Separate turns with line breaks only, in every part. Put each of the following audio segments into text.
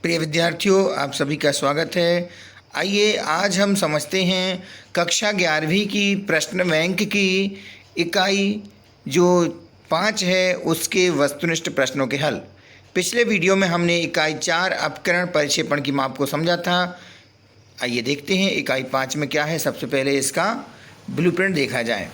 प्रिय विद्यार्थियों, आप सभी का स्वागत है। आइए आज हम समझते हैं कक्षा 11वीं की प्रश्न बैंक की इकाई जो 5 है उसके वस्तुनिष्ठ प्रश्नों के हल। पिछले वीडियो में हमने इकाई 4 अपकरण परिक्षेपण की माप को समझा था। आइए देखते हैं इकाई 5 में क्या है। सबसे पहले इसका ब्लूप्रिंट देखा जाए।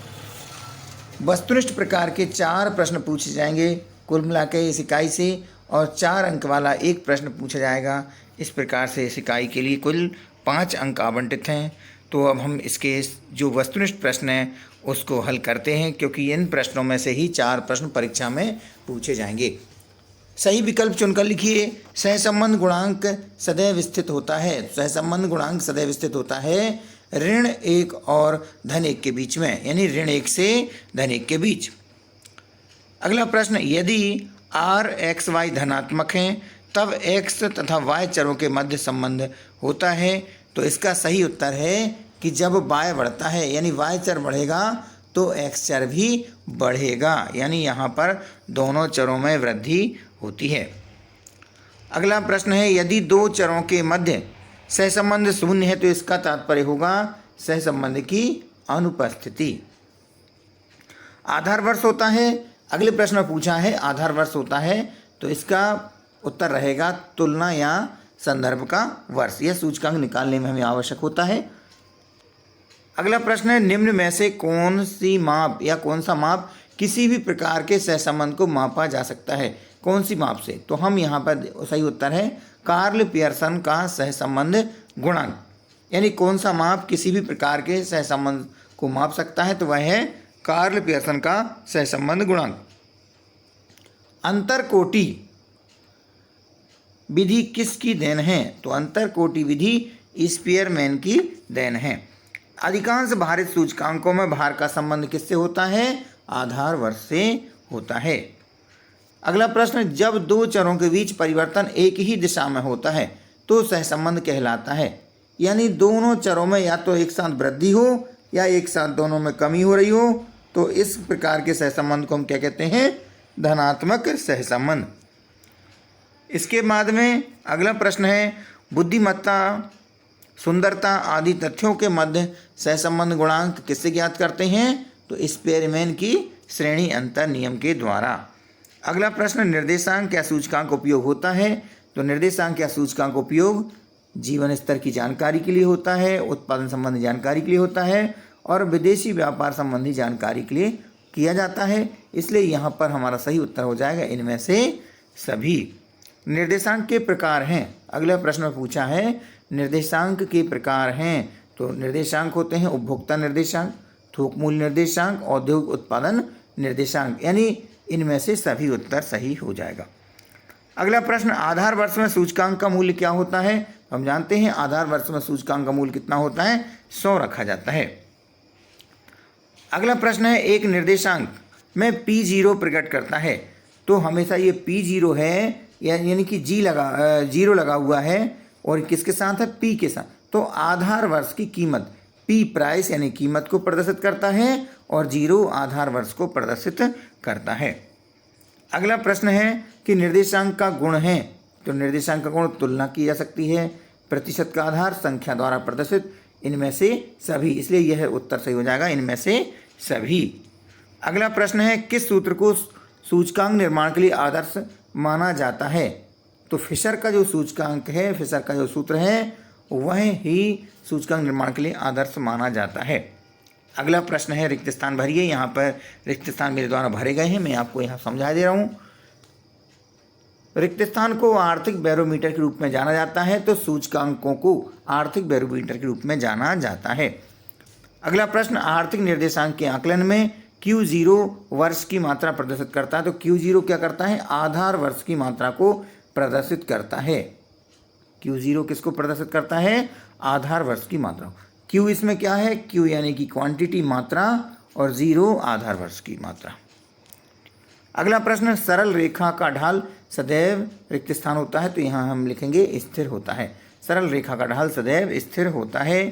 वस्तुनिष्ठ प्रकार के 4 प्रश्न पूछे जाएंगे कुल मिलाकर इस इकाई से, और 4 अंक वाला एक प्रश्न पूछा जाएगा। इस प्रकार से इस इकाई के लिए कुल 5 अंक आवंटित हैं। तो अब हम इसके जो वस्तुनिष्ठ प्रश्न हैं उसको हल करते हैं, क्योंकि इन प्रश्नों में से ही 4 प्रश्न परीक्षा में पूछे जाएंगे। सही विकल्प चुनकर लिखिए। सहसंबंध गुणांक सदैव स्थित होता है। सहसंबंध गुणांक सदैव स्थित होता है ऋण 1 और धन 1 के बीच में, यानी ऋण 1 से धन 1 के बीच। अगला प्रश्न, यदि r x y धनात्मक हैं तब x तथा y चरों के मध्य संबंध होता है। तो इसका सही उत्तर है कि जब y बढ़ता है, यानी y चर बढ़ेगा तो x चर भी बढ़ेगा, यानी यहाँ पर दोनों चरों में वृद्धि होती है। अगला प्रश्न है, यदि 2 चरों के मध्य सहसंबंध शून्य है तो इसका तात्पर्य होगा सहसंबंध की अनुपस्थिति। आधार वर्ष होता है। अगले प्रश्न में पूछा है आधार वर्ष होता है, तो इसका उत्तर रहेगा तुलना या संदर्भ का वर्ष। यह सूचकांक निकालने में हमें आवश्यक होता है। अगला प्रश्न है, निम्न में से कौन सी माप या कौन सा माप किसी भी प्रकार के सहसंबंध को मापा जा सकता है। कौन सी माप से? तो हम यहाँ पर सही उत्तर है कार्ल पियर्सन का सहसंबंध गुणांक। यानी कौन सा माप किसी भी प्रकार के सहसंबंध को माप सकता है, तो वह है कार्ल पियर्सन का सहसंबंध गुणांक। अंतरकोटि विधि किसकी देन है? तो अंतरकोटि विधि स्पीयरमैन की देन है। अधिकांश भारित सूचकांकों में भार का संबंध किससे होता है? आधार वर्ष से होता है। अगला प्रश्न, जब 2 चरों के बीच परिवर्तन एक ही दिशा में होता है तो सहसंबंध कहलाता है। यानी दोनों चरों में या तो एक साथ वृद्धि हो या एक साथ दोनों में कमी हो रही हो, तो इस प्रकार के सहसंबंध को हम क्या कहते हैं? धनात्मक सहसंबंध। इसके बाद में अगला प्रश्न है, बुद्धिमत्ता, सुंदरता आदि तथ्यों के मध्य सहसंबंध गुणांक किससे ज्ञात करते हैं? तो स्पीयरमैन की श्रेणी अंतर नियम के द्वारा। अगला प्रश्न, निर्देशांक या सूचकांक उपयोग होता है? तो निर्देशांक या सूचकांक उपयोग जीवन स्तर की जानकारी के लिए होता है, उत्पादन संबंधी जानकारी के लिए होता है और विदेशी व्यापार संबंधी जानकारी के लिए किया जाता है। इसलिए यहाँ पर हमारा सही उत्तर हो जाएगा इनमें से सभी। निर्देशांक के प्रकार हैं। अगला प्रश्न में पूछा है निर्देशांक के प्रकार हैं। तो निर्देशांक होते हैं उपभोक्ता निर्देशांक, थोक मूल्य निर्देशांक, औद्योगिक उत्पादन निर्देशांक, यानी इनमें से सभी उत्तर सही हो जाएगा। अगला प्रश्न, आधार वर्ष में सूचकांक का मूल्य क्या होता है? हम जानते हैं आधार वर्ष में सूचकांक का मूल्य कितना होता है? 100 रखा जाता है। अगला प्रश्न है, एक निर्देशांक में P0 प्रकट करता है। तो हमेशा ये P0 है, यानी कि जीरो लगा हुआ है और किसके साथ है? P के साथ। तो आधार वर्ष की कीमत P प्राइस यानी कीमत को प्रदर्शित करता है और 0 आधार वर्ष को प्रदर्शित करता है। अगला प्रश्न है कि निर्देशांक का गुण है। तो निर्देशांक का गुण तुलना की जा सकती है, प्रतिशत का आधार, संख्या द्वारा प्रदर्शित, इनमें से सभी। इसलिए यह उत्तर सही हो जाएगा इनमें से सभी। अगला प्रश्न है, किस सूत्र को सूचकांक निर्माण के लिए आदर्श माना जाता है? तो फिशर का जो सूचकांक है, फिशर का जो सूत्र है, वह ही सूचकांक निर्माण के लिए आदर्श माना जाता है। अगला प्रश्न है, रिक्त स्थान भरिए। यहाँ पर रिक्त स्थान मेरे द्वारा भरे गए हैं, मैं आपको यहाँ समझा दे रहा हूँ। रिक्त स्थान को आर्थिक बैरोमीटर के रूप में जाना जाता है, तो सूचकांकों को आर्थिक बैरोमीटर के रूप में जाना जाता है। अगला प्रश्न, आर्थिक निर्देशांक के आकलन में Q0 वर्ष की मात्रा प्रदर्शित करता है। तो Q0 क्या करता है? आधार वर्ष की मात्रा को प्रदर्शित करता है। Q0 किसको प्रदर्शित करता है? आधार वर्ष की मात्रा। Q इसमें क्या है? Q यानी कि क्वांटिटी, मात्रा, और 0 आधार वर्ष की मात्रा। अगला प्रश्न, सरल रेखा का ढाल सदैव रिक्त स्थान होता है। तो यहाँ हम लिखेंगे स्थिर होता है। सरल रेखा का ढाल सदैव स्थिर होता है।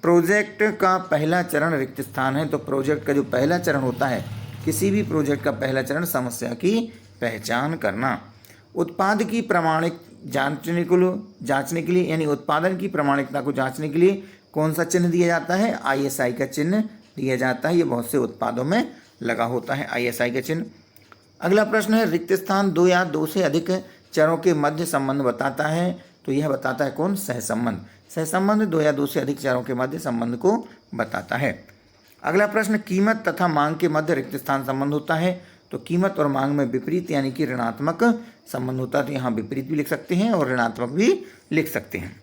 प्रोजेक्ट का पहला चरण रिक्त स्थान है। तो प्रोजेक्ट का जो पहला चरण होता है, किसी भी प्रोजेक्ट का पहला चरण समस्या की पहचान करना। उत्पाद की प्रमाणिक जांचने के लिए यानी उत्पादन की प्रामाणिकता को जांचने के लिए कौन सा चिन्ह दिया जाता है? ISI का चिन्ह दिया जाता है। ये बहुत से उत्पादों में लगा होता है ISI का चिन्ह। अगला प्रश्न है रिक्त स्थान दो या दो से अधिक चरों के मध्य संबंध बताता है। तो यह बताता है कौन? सहसंबंध। सहसंबंध दो या दो से अधिक चरों के मध्य संबंध को बताता है। अगला प्रश्न कीमत तथा मांग के मध्य रिक्त स्थान संबंध होता है। तो कीमत और मांग में विपरीत यानी कि ऋणात्मक संबंध होता है। तो यहाँ विपरीत भी लिख सकते हैं और ऋणात्मक भी लिख सकते हैं।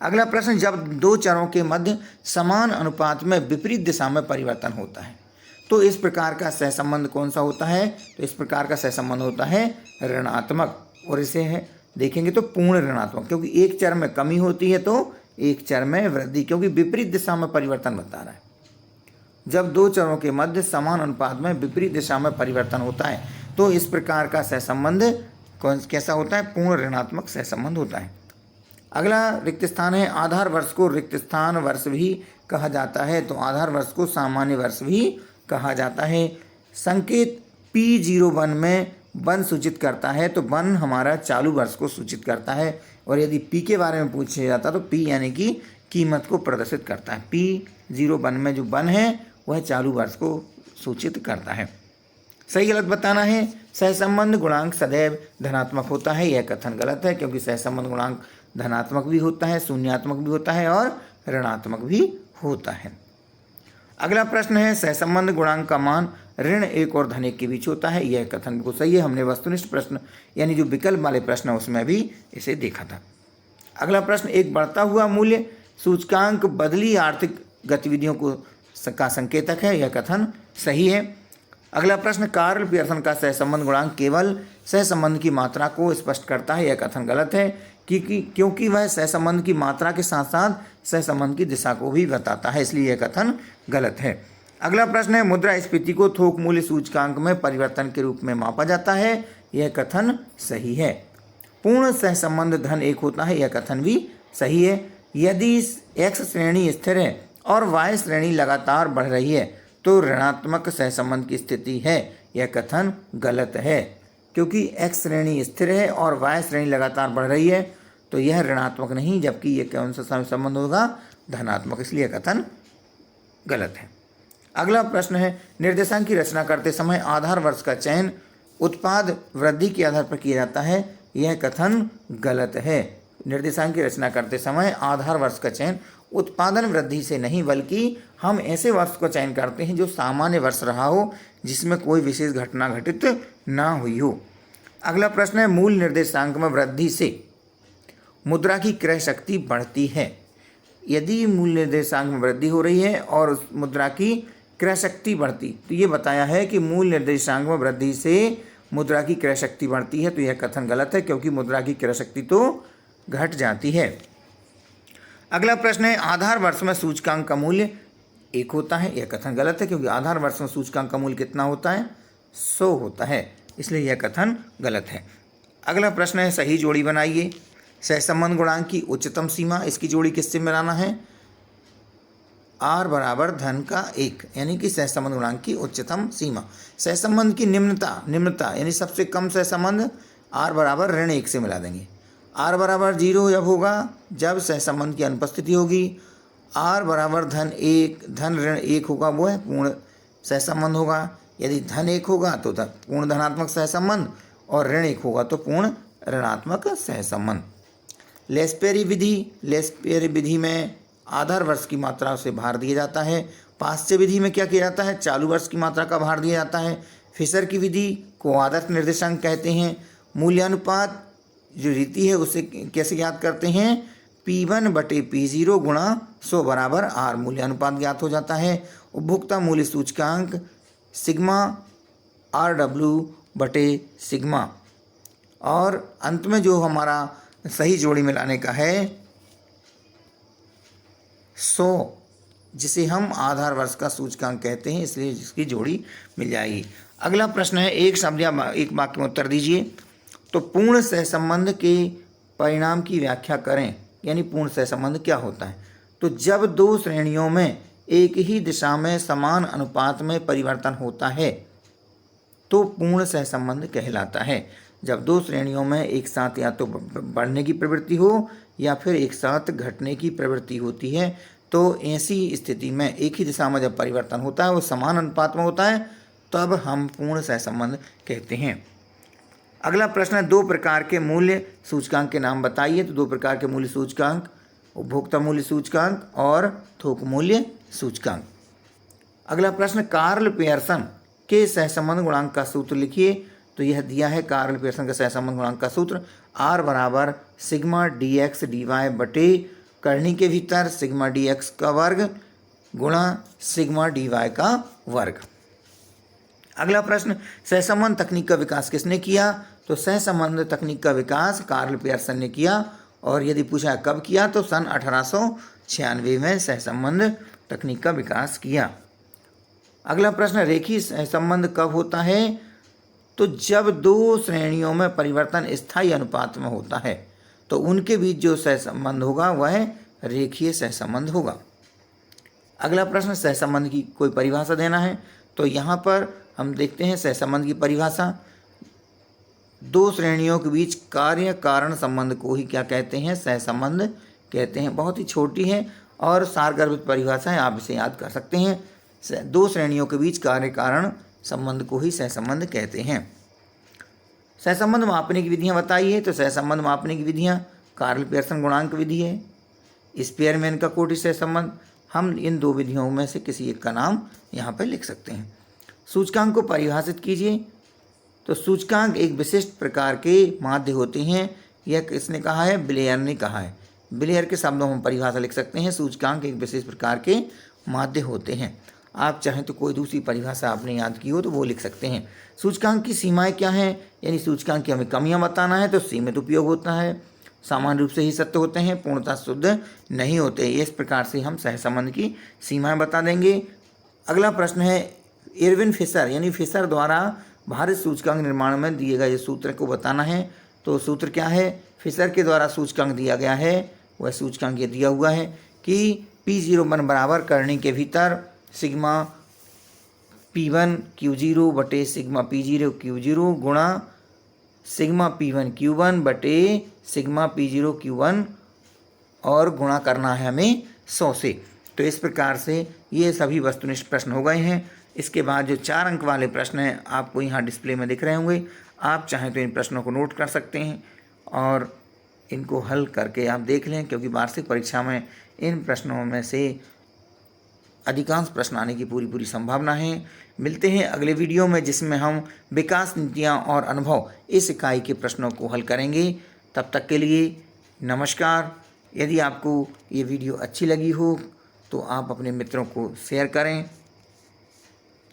अगला प्रश्न जब दो चरों के मध्य समान अनुपात में विपरीत दिशा में परिवर्तन होता है तो इस प्रकार का सहसंबंध कौन सा होता है? तो इस प्रकार का सहसंबंध होता है ऋणात्मक। और इसे है देखेंगे तो पूर्ण ऋणात्मक, क्योंकि एक चर में कमी होती है तो एक चर में वृद्धि, क्योंकि विपरीत दिशा में परिवर्तन बता रहा है। जब दो चरों के मध्य समान अनुपात में विपरीत दिशा में परिवर्तन होता है तो इस प्रकार का सहसंबंध कैसा होता है? पूर्ण ऋणात्मक सहसंबंध होता है। अगला रिक्त स्थान है आधार वर्ष को रिक्त स्थान वर्ष भी कहा जाता है। तो आधार वर्ष को सामान्य वर्ष भी कहा जाता है। संकेत P01 में 1 सूचित करता है तो 1 हमारा चालू वर्ष को सूचित करता है। और यदि P के बारे में पूछा जाता तो P यानी कि कीमत को प्रदर्शित करता है। P01 में जो 1 है वह चालू वर्ष को सूचित करता है। सही गलत बताना है। सहसंबंध गुणांक सदैव धनात्मक होता है, यह कथन गलत है, क्योंकि सहसंबंध गुणांक धनात्मक भी होता है, शून्यात्मक भी होता है और ऋणात्मक भी होता है। अगला प्रश्न है सहसंबंध गुणांक का मान ऋण 1 और धन 1 के बीच होता है, यह कथन बिल्कुल सही है। हमने वस्तुनिष्ठ प्रश्न यानी जो विकल्प वाले प्रश्न है उसमें भी इसे देखा था। अगला प्रश्न एक बढ़ता हुआ मूल्य सूचकांक बदली आर्थिक गतिविधियों का संकेतक है, यह कथन सही है। अगला प्रश्न कार्ल पियर्सन का सहसंबंध गुणांक केवल सहसंबंध की मात्रा को स्पष्ट करता है, यह कथन गलत है, क्योंकि वह सहसंबंध की मात्रा के साथ साथ सहसंबंध की दिशा को भी बताता है, इसलिए यह कथन गलत है। अगला प्रश्न है मुद्रास्फीति को थोक मूल्य सूचकांक में परिवर्तन के रूप में मापा जाता है, यह कथन सही है। पूर्ण सहसंबंध धन 1 होता है, यह कथन भी सही है। यदि x श्रेणी स्थिर है और y श्रेणी लगातार बढ़ रही है तो ऋणात्मक सहसंबंध की स्थिति है, यह कथन गलत है, क्योंकि x श्रेणी स्थिर है और y श्रेणी लगातार बढ़ रही है तो यह ऋणात्मक नहीं, जबकि यह कौन सा सहसंबंध होगा? धनात्मक, इसलिए कथन गलत है। अगला प्रश्न है निर्देशांक की रचना करते समय आधार वर्ष का चयन उत्पाद वृद्धि के आधार पर किया जाता है, यह कथन गलत है। निर्देशांक की रचना करते समय आधार वर्ष का चयन उत्पादन वृद्धि से नहीं बल्कि हम ऐसे वर्ष का चयन करते हैं जो सामान्य वर्ष रहा हो, जिसमें कोई विशेष घटना घटित ना हुई हो। अगला प्रश्न है मूल निर्देशांक में वृद्धि से मुद्रा की क्रय शक्ति बढ़ती है। यदि मूल निर्देशांक में वृद्धि हो रही है और उस मुद्रा की क्रय शक्ति बढ़ती, तो ये बताया है कि मूल निर्देशांक में वृद्धि से मुद्रा की क्रय शक्ति बढ़ती है, तो यह कथन गलत है, क्योंकि मुद्रा की क्रय शक्ति तो घट जाती है। अगला प्रश्न है आधार वर्ष में सूचकांक का मूल्य 1 होता है, यह कथन गलत है, क्योंकि आधार वर्ष में सूचकांक का मूल्य कितना होता है? 100 होता है, इसलिए यह कथन गलत है। अगला प्रश्न है सही जोड़ी बनाइए। सहसंबंध गुणांक की उच्चतम सीमा, इसकी जोड़ी किससे मिलाना है? r बराबर धन का 1, यानी कि सहसंबंध गुणांक की उच्चतम सीमा। सहसंबंध की निम्नता यानी सबसे कम सहसंबंध r बराबर ऋण 1 से मिला देंगे। r बराबर 0 जब होगा जब सहसंबंध की अनुपस्थिति होगी। r बराबर धन 1 धन ऋण 1 होगा, वो है पूर्ण सहसंबंध होगा। यदि धन 1 होगा तो पूर्ण धनात्मक सहसंबंध और ऋण 1 होगा तो पूर्ण ऋणात्मक सहसंबंध। लेस्पेरी विधि में आधार वर्ष की मात्रा से भार दिया जाता है। पाश्चात्य विधि में क्या किया जाता है? चालू वर्ष की मात्रा का भार दिया जाता है। फिशर की विधि को आदर्श निर्देशांक कहते हैं। मूल्यानुपात जो रीति है उसे कैसे ज्ञात करते हैं? P1/P0 गुणा 100 बराबर R, मूल्यानुपात ज्ञात हो जाता है। उपभोक्ता मूल्य सूचकांक सिग्मा RW/सिग्मा। और अंत में जो हमारा सही जोड़ी मिलाने का है 100, जिसे हम आधार वर्ष का सूचकांक कहते हैं, इसलिए जिसकी जोड़ी मिल जाएगी। अगला प्रश्न है एक शब्द या एक वाक्य में उत्तर दीजिए। तो पूर्ण सहसंबंध के परिणाम की व्याख्या करें, यानी पूर्ण सहसंबंध क्या होता है? तो जब दो श्रेणियों में एक ही दिशा में समान अनुपात में परिवर्तन होता है तो पूर्ण सहसंबंध कहलाता है। जब दो श्रेणियों में एक साथ या तो बढ़ने की प्रवृत्ति हो या फिर एक साथ घटने की प्रवृत्ति होती है। तो ऐसी स्थिति में एक ही दिशा में जब परिवर्तन होता है वो समान अनुपात में होता है, तब हम पूर्ण सहसंबंध कहते हैं। अगला प्रश्न है, दो प्रकार के मूल्य सूचकांक के नाम बताइए। तो दो प्रकार के मूल्य सूचकांक, उपभोक्ता मूल्य सूचकांक और थोक मूल्य सूचकांक। अगला प्रश्न, कार्ल पियर्सन के सहसंबंध गुणांक का सूत्र लिखिए। तो यह दिया है कार्ल पियर्सन का सहसंबंध गुणांक का सूत्र, R बराबर sigma D X D Y बटे करनी के भीतर सिग्मा डी एक्स का वर्ग गुणा सिग्मा डी वाई का वर्ग। अगला प्रश्न, सहसंबंध तकनीक का विकास किसने किया? तो सहसंबंध तकनीक का विकास कार्ल पियर्सन ने किया, और यदि पूछा कब किया तो सन 1896 में सहसंबंध तकनीक का विकास किया। अगला प्रश्न, रेखीय सहसंबंध कब होता है? तो जब दो श्रेणियों में परिवर्तन स्थायी अनुपात में होता है तो उनके बीच जो सहसंबंध होगा वह रेखीय सहसंबंध होगा। अगला प्रश्न, सहसंबंध की कोई परिभाषा देना है। तो यहाँ पर हम देखते हैं सहसंबंध की परिभाषा, दो श्रेणियों के बीच कार्य कारण संबंध को ही क्या कहते हैं? सहसंबंध कहते हैं। बहुत ही छोटी है और सारगर्भित परिभाषा है, आप इसे याद कर सकते हैं। दो श्रेणियों के बीच कार्य कारण संबंध को ही सहसंबंध कहते हैं। सहसंबंध मापने की विधियां बताइए। तो सहसंबंध मापने की विधियां, कार्ल पियर्सन गुणांक विधि है, स्पीयरमैन का कोटि सहसंबंध। हम इन दो विधियों में से किसी एक का नाम यहाँ पर लिख सकते हैं। सूचकांक को परिभाषित कीजिए। तो सूचकांक एक विशिष्ट प्रकार के माध्य होते हैं। यह किसने कहा है? ब्लेयर ने कहा है। ब्लेयर के शब्दों में परिभाषा लिख सकते हैं, सूचकांक एक विशिष्ट प्रकार के माध्य होते हैं। आप चाहें तो कोई दूसरी परिभाषा आपने याद की हो तो वो लिख सकते हैं। सूचकांक की सीमाएं क्या हैं? यानी सूचकांक की हमें कमियां बताना है तो सीमित उपयोग होता है, सामान्य रूप से ही सत्य होते हैं, पूर्णतः शुद्ध नहीं होते। इस प्रकार से हम सहसंबंध की सीमाएं बता देंगे। अगला प्रश्न है, इरविन फिशर यानी फिशर द्वारा भारित सूचकांक निर्माण में दिए गए सूत्र को बताना है। तो सूत्र क्या है? फिशर के द्वारा सूचकांक दिया गया है, वह सूचकांक ये दिया हुआ है कि P01 बराबर करनी के भीतर सिग्मा P1 Q0 बटे सिग्मा P0 Q0 गुणा सिग्मा P1 Q1 बटे सिग्मा P0 Q1 और गुणा करना है हमें 100 से। तो इस प्रकार से ये सभी वस्तुनिष्ठ प्रश्न हो गए हैं। इसके बाद जो 4 अंक वाले प्रश्न हैं आपको यहाँ डिस्प्ले में दिख रहे होंगे। आप चाहें तो इन प्रश्नों को नोट कर सकते हैं और इनको हल करके आप देख लें, क्योंकि वार्षिक परीक्षा में इन प्रश्नों में से अधिकांश प्रश्न आने की पूरी संभावना है। मिलते हैं अगले वीडियो में जिसमें हम विकास नीतियाँ और अनुभव इस इकाई के प्रश्नों को हल करेंगे। तब तक के लिए नमस्कार। यदि आपको ये वीडियो अच्छी लगी हो तो आप अपने मित्रों को शेयर करें,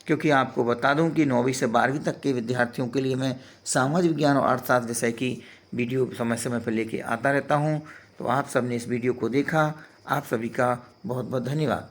क्योंकि आपको बता दूं कि 9वीं से 12वीं तक के विद्यार्थियों के लिए मैं सामाजिक विज्ञान और अर्थशास्त्र विषय की वीडियो समय पर लेके आता रहता हूं। तो आप सबने इस वीडियो को देखा, आप सभी का बहुत बहुत धन्यवाद।